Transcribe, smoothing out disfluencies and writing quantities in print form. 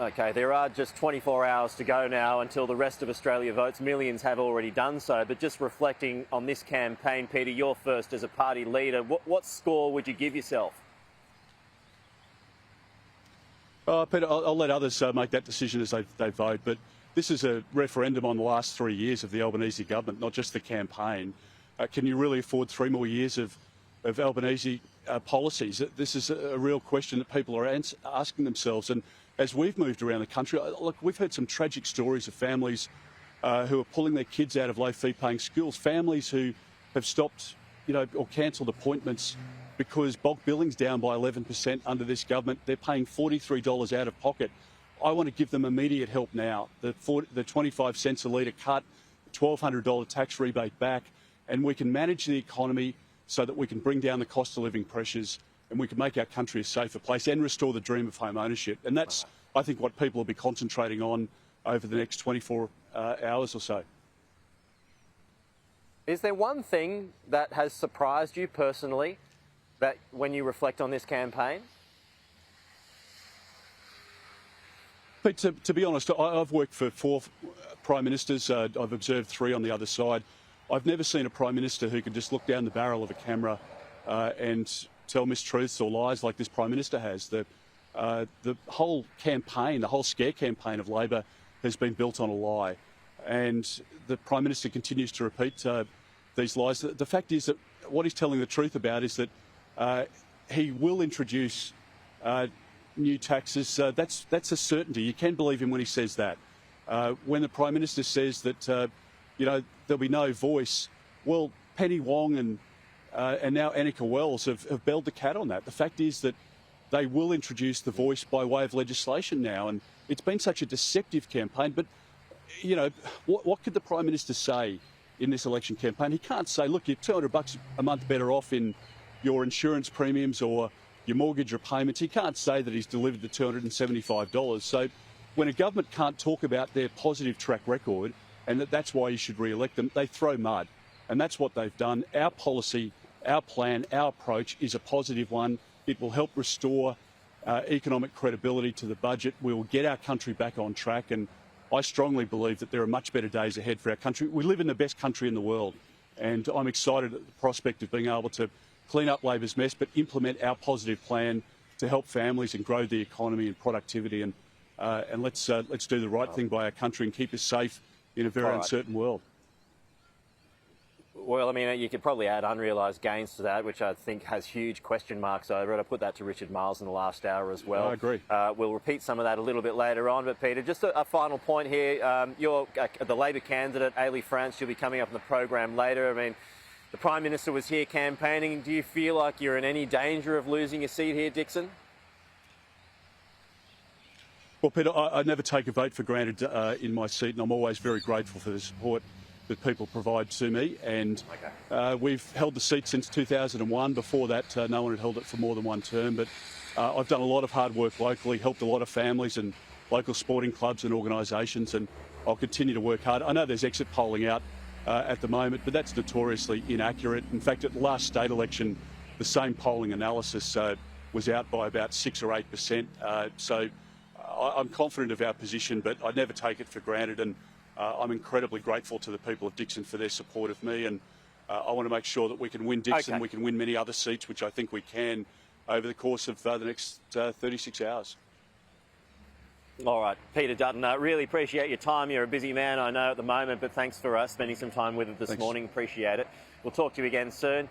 Okay, there are just 24 hours to go now until the rest of Australia votes. Millions have already done so, but just reflecting on this campaign, Peter, you're first as a party leader. What score would you give yourself? Peter, I'll let others make that decision as they vote, but this is a referendum on the last 3 years of the Albanese government, not just the campaign. Can you really afford 3 more years of Albanese policies? This is a real question that people are asking themselves. And as we've moved around the country, look, we've heard some tragic stories of families who are pulling their kids out of low fee-paying schools, families who have stopped, or cancelled appointments because bulk billing's down by 11% under this government. They're paying $43 out of pocket. I want to give them immediate help now. The 25 cents a litre cut, $1,200 tax rebate back, and we can manage the economy so that we can bring down the cost of living pressures and we can make our country a safer place and restore the dream of home ownership. And that's, I think, what people will be concentrating on over the next 24 hours or so. Is there one thing that has surprised you personally that when you reflect on this campaign? But to be honest, I've worked for 4 Prime Ministers. I've observed 3 on the other side. I've never seen a Prime Minister who can just look down the barrel of a camera and tell mistruths or lies like this Prime Minister has. The whole campaign, the whole scare campaign of Labor has been built on a lie. And the Prime Minister continues to repeat these lies. The fact is that what he's telling the truth about is that he will introduce new taxes. That's a certainty. You can believe him when he says that. When the Prime Minister says that, there'll be no voice, well, Penny Wong and now Annika Wells have belled the cat on that. The fact is that they will introduce the voice by way of legislation now, and it's been such a deceptive campaign. But, what could the Prime Minister say in this election campaign? He can't say, look, you're $200 a month better off in your insurance premiums or your mortgage repayments. He can't say that he's delivered the $275. So when a government can't talk about their positive track record and that's why you should re-elect them, they throw mud. And that's what they've done. Our policy, our plan, our approach is a positive one. It will help restore economic credibility to the budget. We will get our country back on track. And I strongly believe that there are much better days ahead for our country. We live in the best country in the world. And I'm excited at the prospect of being able to clean up Labor's mess, but implement our positive plan to help families and grow the economy and productivity. And let's do the right thing by our country and keep us safe in a very uncertain world. Well, I mean, you could probably add unrealised gains to that, which I think has huge question marks over it. I put that to Richard Miles in the last hour as well. I agree. We'll repeat some of that a little bit later on. But, Peter, just a final point here. You're the Labor candidate, Ailey France. You'll be coming up on the program later. I mean, the Prime Minister was here campaigning. Do you feel like you're in any danger of losing your seat here, Dixon? Well, Peter, I never take a vote for granted in my seat, and I'm always very grateful for the support that people provide to me. And we've held the seat since 2001. Before that, no one had held it for more than one term. But I've done a lot of hard work locally, helped a lot of families and local sporting clubs and organisations, and I'll continue to work hard. I know there's exit polling out at the moment, but that's notoriously inaccurate. In fact, at the last state election, the same polling analysis was out by about 6 or 8%. So I'm confident of our position, but I never take it for granted. And I'm incredibly grateful to the people of Dixon for their support of me. And I want to make sure that we can win Dixon, we can win many other seats, which I think we can over the course of the next 36 hours. All right, Peter Dutton, really appreciate your time. You're a busy man, I know, at the moment, but thanks for spending some time with us this morning. Appreciate it. We'll talk to you again soon.